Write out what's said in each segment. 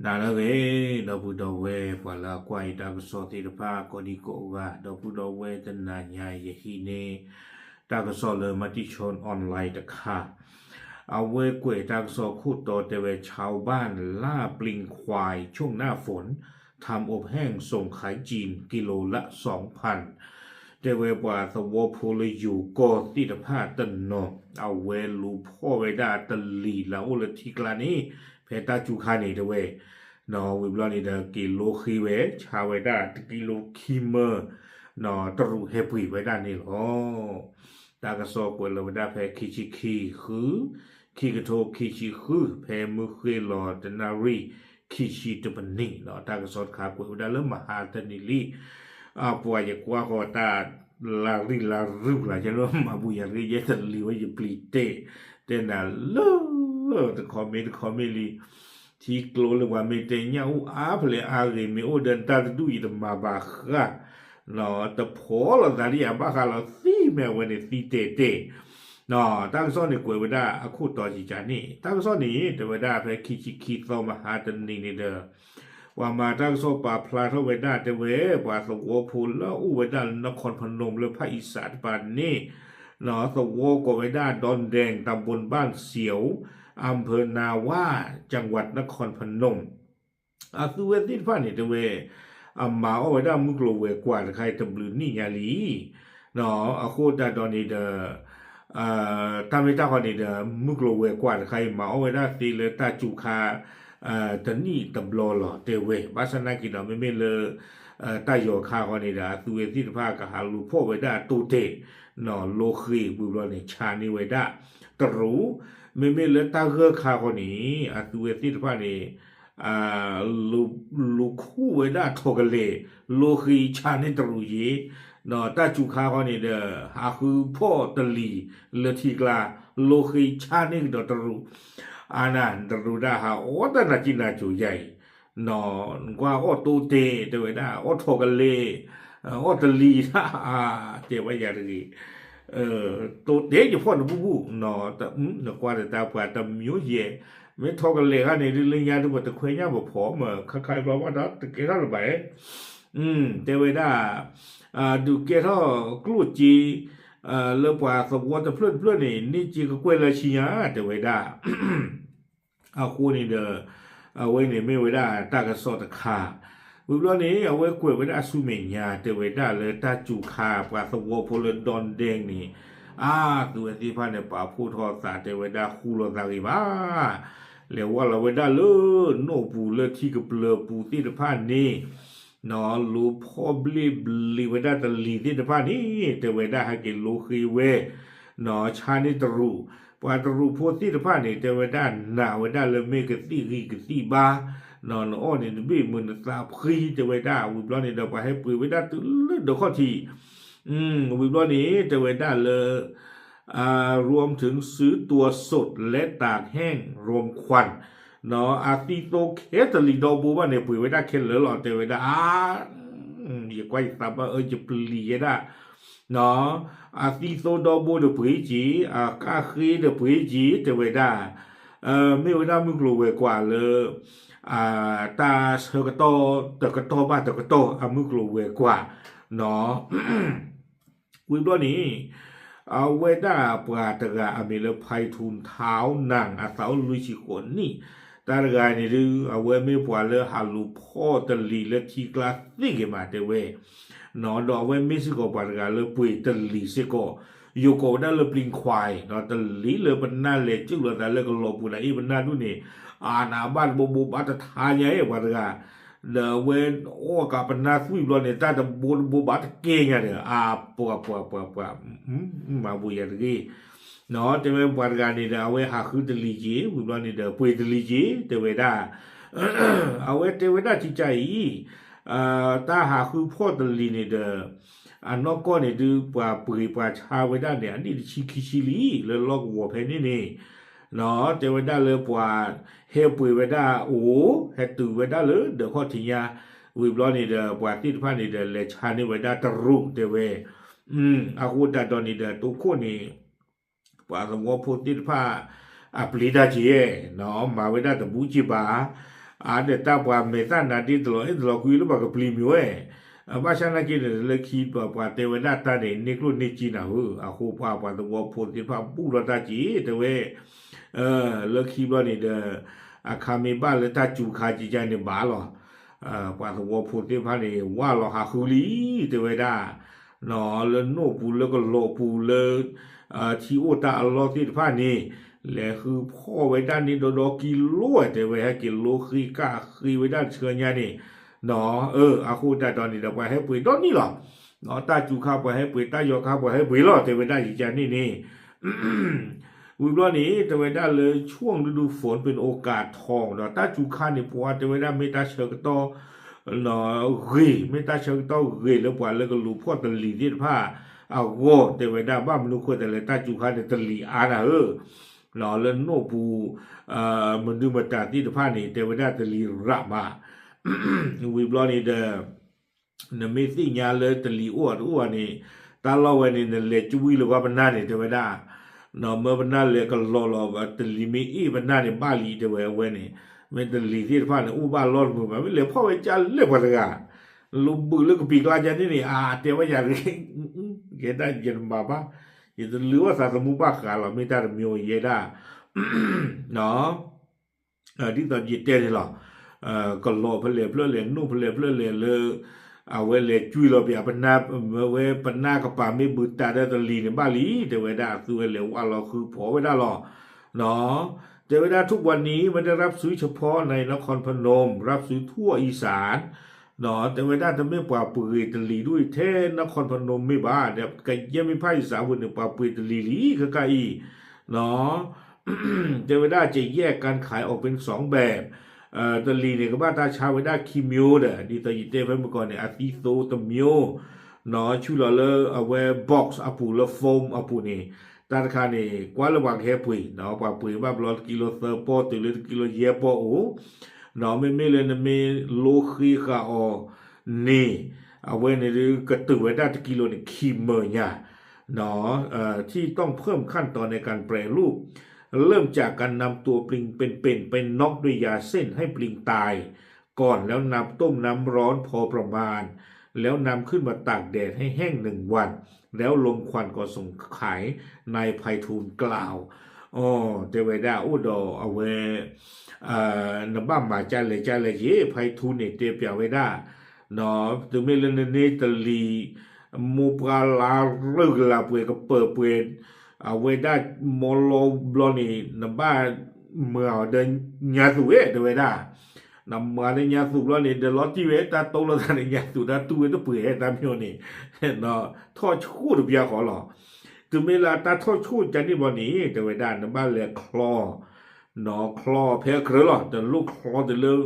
နာလည်းပဲတော့ဘူးတော့ဝဲပွာလာကွာရတာစောတိတပါကိုဒီကိုကတော့ဘူးတော့ဝဲတနာညာယဟိနေတာကစောလေမတိချွန်ออนไลน์ตะค่ะเอาเว้กวยตากซอขุดต่อแต่เวชาวบ้านล่าปลิงควายช่วงหน้าฝนทำอบแห้งส่งขายจีนกิโลละ 2,000แต่เวกว่าสวโพลอยู่ก็ติดผ้าตันนอเอาเวลูพ่อไว้ได้ตันลีแล้วละทีกลานี้เพตาจูคานี่เดเวนอวิบลานี่เดกิโลคีเวชาไว้ได้กิโลคีเมอร์นอตรุเฮปุยไว้ได้นี่หรอตากระสอบกวยเราไว้ได้แพ้คิชิคีคือคีกระโทคิชิคือแพ้มือเคลอดนารีคิชิตบันนี่เนาะตากระสอบขากวยไว้ได้เริ่มมหาตนิลีป่วยกว่าก็ตาลาริลารุละจะเริ่มมาบุยาริเยตันลีว่าจะปลีเตเตน่าเลอตะคอมเมลีที่กลัวเลยว่าไม่เตเนาอาเพลอาเรมีโอเดินตาดูอีตมาบาค่ะเนาะแต่พอเราตาลีอาบาค่ะเราซีแมววันนี้ซีเตเนาะตั้งซ้อนในกวยเวดาอาคูต่อจิจานี่ตั้งซ้อนนี้แต่เวดาเพคิโซมาหาตันนี่นี่เด้อว่ามาตั้งโซปาพลาเทเวดาแต่เวว่าสวพูลแล้วอุเวดานครพนมและภาคอีสานปานนี้เนาะสวกเวดาดอนแดงตำบลบ้านเสียวอำเภอนาว่าจังหวัดนครพนมสุเวติฟ้านี่แต่เวมาเอาไว้ได้มุกโลเวกว่าใครตำลือนี่ยาลีเนาะโคตาดอนนี่เดตามไปตาคนนี่เดมุกโลเวกว่าใครมาเอาไว้ได้ตีเลยตาจูคาตอนนี้ตำรวจเตเวบาสนากินเราไม่เลยตายอคาคนนี้ดาตัวเอที่ภาคกหาลูพ่อไว้ได้ตูเตนอโลคีบุรุษเนี่ยชานิไว้ได้ตรู้ไม่เลยตาเฮือคาคนนี้ตัวเอที่ภาคนี่ลูคู่ไว้ได้ทกเลโลคีชานิตรู้เยนอตาจูคาคนนี้เด้อหาคือพ่อตลีเลทีกลาโลคีชานิดตรู้อานันตรูดาฮาโอตนาจินาจูใหญ่นอกว่าโอตูเตเตวดาโอโทกะเลโอตลีนะเตวายารีตูเตอยู่พ่อบุบุนอตะนกว่าตาปาตะมิวเยไม่โทกะเลฮะในเรื่องยาดูบ่ตะเคยยาบ่พอมาคล้ายๆว่าดตะเกราไปเตวดาดูเกทอกลูจีเลือกว่าสมวัติเพื่อนนี่จีก็กวยละชียาแต่ไว้ได้เอาคู่นี่เด้อเอาไว้เนี่ยไม่ไว้ได้ตากระสอตะขาวิบล้อนี้เอาไว้กวยไว้ได้สุเมียาแต่ไว้ได้เลยตาจูคาปลาสวอพลดอนแดงนี่ตัวที่พันเนี่ยป่าพูดทอสาแต่ไว้ได้คู่เราสักอีบ้าเรียกว่าเราไว้ได้เลยโนปูเลยที่กับเลอปูที่ตะพันนี่นอลูพอบลีเวดาตลีที่ตะพานี่แต่เวดาให้กินลูคีเวนอชานิตรูปาตรูโพที่ตะพานี่แต่เวดาหนาเวดาเลยเมกตีรีกตีบานอนอ้อนี่บีมือนตาพีแต่เวดาวิบล้อนี่เดาไปให้ปุยเวดาตึเดาข้อทีวิบล้อนี้แต่เวดาเลยรวมถึงซื้อตัวสดและตากแห้งรวมควันเนาะอาติโตเคตลีดอบูว่าเนี่ยปุยไว้ได้เคลหล่อแต่ไว้ได้อย่าไว้ตับจะปลีได้เนาะอาติโตดอบูเดปุยจีกาคีเดปุยจีแต่ไว้ได้ไม่ไว้ได้มึงกลัวกว่าเลยตาเสกโตตะกโตบ้านตะกโตมึงกลัวกว่าเนาะวิบล้อนี้เอาไว้ได้ปราตระอเมริกาไพทุนเท้าหนังอาสาวลุยชิขนนี่ตาลายนี่ดูเอาไว้ไม่ปวดเลยฮัลโหลพ่อตลีและทีกลาสนี่เกี่ยมาเตเวนอดอกไว้ไม่สิโกปาลายเลยปุยตลีสิโกอยู่ก็ได้เลยปลิงควายนอตลีเลยบรรณาเล็กจุลแต่เลยก็หลบปุยอีบรรณาดูนี่หน้าบ้านบูบัตทายใหญ่ปาลายเดเวนโอ้กับบรรณาสุยบลอนี่ตาจะบูบัตเก่งอ่ะเนี่ยปัวมาบุยอะไรเนาะแต่เมื่อวันการนี่เอาไว้หาคือตลีจีวิบลอนี่เดปุยตลีจีแต่เวด้าเอาไว้แต่เวด้าจิใจตาหาคือพ่อตลีนี่เดนอกก็เนี่ยดูปว่าปุยปว่าชาเวด้าเนี่ยอันนี้ชิลีแล้วลอกหัวเพนนี่เนาะแต่เวด้าเลยปว่าเฮปุยเวด้าโอ้เฮตุเวด้าเลยเดี๋ยวข้อทิ้งยาวิบลอนี่เดปว่าที่พันนี่เดเลชานี่เวด้าตรุเดเวอากูดาดอนี่เดตุโคนี่ปว่าสมมติพูดที่ผ้าปลีดาจีเนาะมาเวด้าตะบูจิบา เดต้าปว่าเมตานาดีตลอดตลอดคุยแล้วบอกกับปลีมิวบ้าฉันนักกินเลยคิดว่าเทวดาตาเนี่ยนิคลุนิจินะคู่ว่าตัวพูดที่พาปูรตาจีแต่เวเลยคิดว่านี่เดคามีบ้านเลยตาจูคาจิจานี่บ้าหรอว่าตัวพูดที่พานี่ว่าหรอหาคุลีเทวดาเนาะแล้วโนปูแล้วก็โลปูเลยที่โอตาอัลลอฮ์ที่พานี่และคือพ่อไว้ด้านนี้โดกิโลแต่ไว้ให้กิโลคือก้าคือไว้ด้านเชือยนี่เนาะอาคูได้ตอนนี้เราไปให้ปุ๋ยตอนนี้หรอเนาะตาจูข้าวไปให้ปุ๋ยตายอข้าวไปให้ปุ๋ยหรอแต่ไว้ได้อีกจานนี่วิบล้อนี้แต่ไว้ได้เลยช่วงฤดูฝนเป็นโอกาสทองเนาะตาจูข้านี่ปัวแต่ไว้ได้ไม่ตาเชือกต่อเนาะไม่ตาเชือกต่อแล้วปัวแล้วก็รู้พ่อตะลีที่ผ้าเอาโง่แต่ไว้ได้บ้ามันรู้คนแต่เลยตาจูข้าเนี่ยตะลีอานะเนาะแล้วโนปูมันดูมาจากที่ผ้านี่แต่ไว้ได้ตะลีระมาวิบล้อนี้เด้อนไม่สิ่งยาเลยตะลีอ้วนนี่ตาเล่าไว้นี่เนี่ยเลยจุ้ยหรือว่ามันน่าเนี่ยแต่ไว้ได้เนาะเมื่อมันน่าเลยก็รอตะลีไม่มันน่าเนี่ยบ้าลีแต่ไว้นี่ไม่ตะลีที่ผ้าเนี่ยบ้าล้อมือมาไม่เหลือพ่อไว้จ้าเลือกอะไรกันลูกบุเลือกปีกลาจันนี่แต่ว่าอย่างนี้เกิดได้ยันบ้าบ้ายันหรือว่าสาสมุบ้าขาเราไม่ได้มีโอเยได้เนาะที่ตอนยีเตอร์นี่หรอก็รอเพลียเพลียนู่นเพลียเลยเอาไว้เลยจุยเราไปปนาเว้ปนากับป่าไม่บุตรได้ตะลีในบ้านลีแต่เวลาคือเหลวว่าเราคือพอไว้ได้หรอเนาะแต่เวลาทุกวันนี้มันได้รับซื้อเฉพาะในนครพนมรับซื้อทั่วอีสานเนาะแต่เวลาจะไม่ป่าปืนตะลีด้วยเทนครพนมไม่บ้าเนี่ยก็ยังไม่ภาคอีสานวันหนึ่งป่าปืนตะลีลีก็ไกลเนาะแต่เวลาจะแยกการขายออกเป็นสองแบบตะลีเนี่ยก็บ้านตาชาวไว้ได้คิมิวเด้อดีตายิเต้เมื่อก่อนเนี่ยอาทิโซตะมิวเนาะชื่อเราเลยเอาไว้บ็อกซ์อาปูแล้วโฟมอาปูนี่ตาคานี่กว่าระหว่างแค่ปุ๋ยเนาะป่าปุ๋ยบ้าบลอกิโลเซอร์ปอตัวเลยกิโลเยปอโอเนาะไม่เลยนะไม่โลคีกาออนี่เอาไว้ในกระตุ้นไว้ได้กิโลนี่คิมเมอร์เนี่ยเนาะที่ต้องเพิ่มขั้นตอนในการแปรรูปเริ่มจากการนำตัวปลิงเป็นไปน็อกด้วยยาเส้นให้ปลิงตายก่อนแล้วนำต้มน้ำร้อนพอประมาณแล้วนำขึ้นมาตากแดดให้แห้ง1 วันแล้วลมควันก็ส่งขายนายไพฑูรย์กล่าวเทวดาอุดอเอาไว้นบ้ามาจาเลยเย่ไพฑูรย์เนี่ยเตเปียไว้ได้เนาะถึงไม่เล่นเนตลีมูปลาลาเลิกลาเปก็เปิดเอาไว้ได้โมโลบลอนี่นบ้าเมื่อเดินยาสูเทวดานำมาในยาสูบแล้วนี่เดลอที่เวตาโตแล้วในยาสูบได้ตัวต้องเปื่อยตามโยนี่เนาะทอดชูดเบียขอหรอถึงเวลาตาทอดชูดจันนี่บ่นี้แต่เวลานำบ้านเลยคลอเนาะคลอเพื่อเครือหรอแต่ลูกคลอแต่เลือ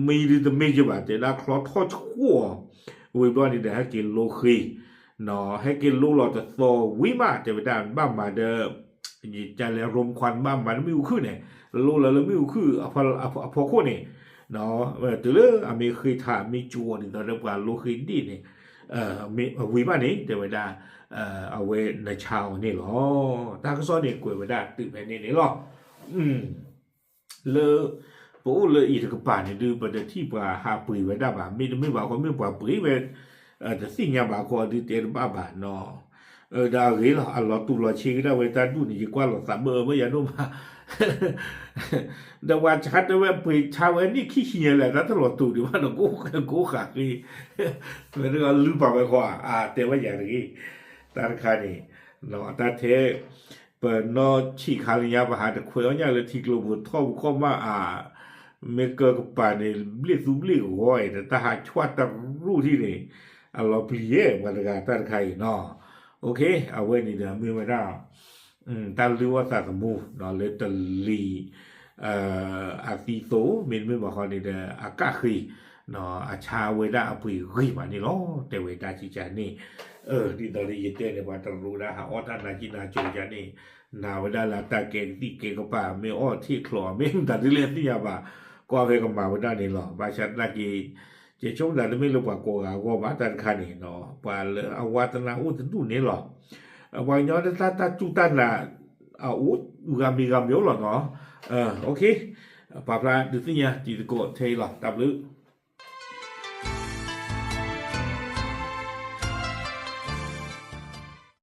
มีดีแต่ไม่ใช่แบบแต่ละคลอทอดชูวิบ้านนี่เดี๋ยวให้กินโลคีเนาะให้กินลูกหลอดจะโซวิมาแต่เวลาบ้านมาเดิมจะเลยรมควันบ้านมันไม่อยู่ขึ้นเนี่ยลูกเราไม่อยู่ขึ้นพอคนเนี่ยเนาะแต่เรื่องมีเคยถามมีจวนตอนเรื่องการลูกเคยดีเนี่ยมีวิมานี่แต่เวลาเอาไว้ในชาวนี่หรอตาก็ซ้อนเนี่ยกวยเวลาตื่นไปนี่หรอเลอพวกเลยอีกกับป่าเนี่ยดูประเดี๋ยวที่ป่าหาปุ๋ยไว้ได้ป่ะไม่บอกว่าไม่ป่าปุ๋ยไว้แต่สิ่งอย่างบางคนที่เจอบ้าเนาะดาวเรื่องเราตุลาชีก็ได้เวลาดูนี่กว่าเราสามไม่อยากดูมาแต่ว่าชัดแต่ว่าปุ๋ยชาวนี่ขี้เหี้ยแหละถ้าตลอดตูดีว่าเรากูขาดนี่ไม่ได้ก็ลืมไปกว่าแต่ว่าอย่างนี้ตาคานี่เนาะตาเทเปิดนอชีคาลิยาประหารแต่คุยเอาอย่างเลยที่กลุ่มท่อเข้ามาเมเกอร์กับป่าเนี่ยเรียกซุบเรียกห้อยแต่ถ้าหากชวดตารู้ที่นี่เราเปลี่ยนมาเลยกันตาใครเนาะโอเคเอาไว้นี่เดี๋ยวมีไว้ได้ตาลือว่าสาสมูเนาะเลยตะลีอาฟิโซไม่บอกเขานี่เด้ออากาคีเนาะอาชาเวดาอปุยรีมานี่ล้อแต่เวดาจิจานี่ที่ตอนนี้ยิเตเนี่ยว่าตรู้นะฮะอ้อท่านนาจินาจูจานี่นาเวดาลาตาเกที่เกก็ป่าไม่อ้อที่คลอไม่ตัดที่เล่นที่ยาบ่าก็เวก็มาเวดานี่หรอบาชัดนากีเจ้าชงแต่ไม่รู้ว่าโกงก็มาตันคานี่เนาะป่าเลยเอาวัตนาอุตตุนี่หรอวันย้อนตาจุตันละอุกามีกามโยหรอเนาะโอเค巴布拉就是呀，就是个退了，大不了。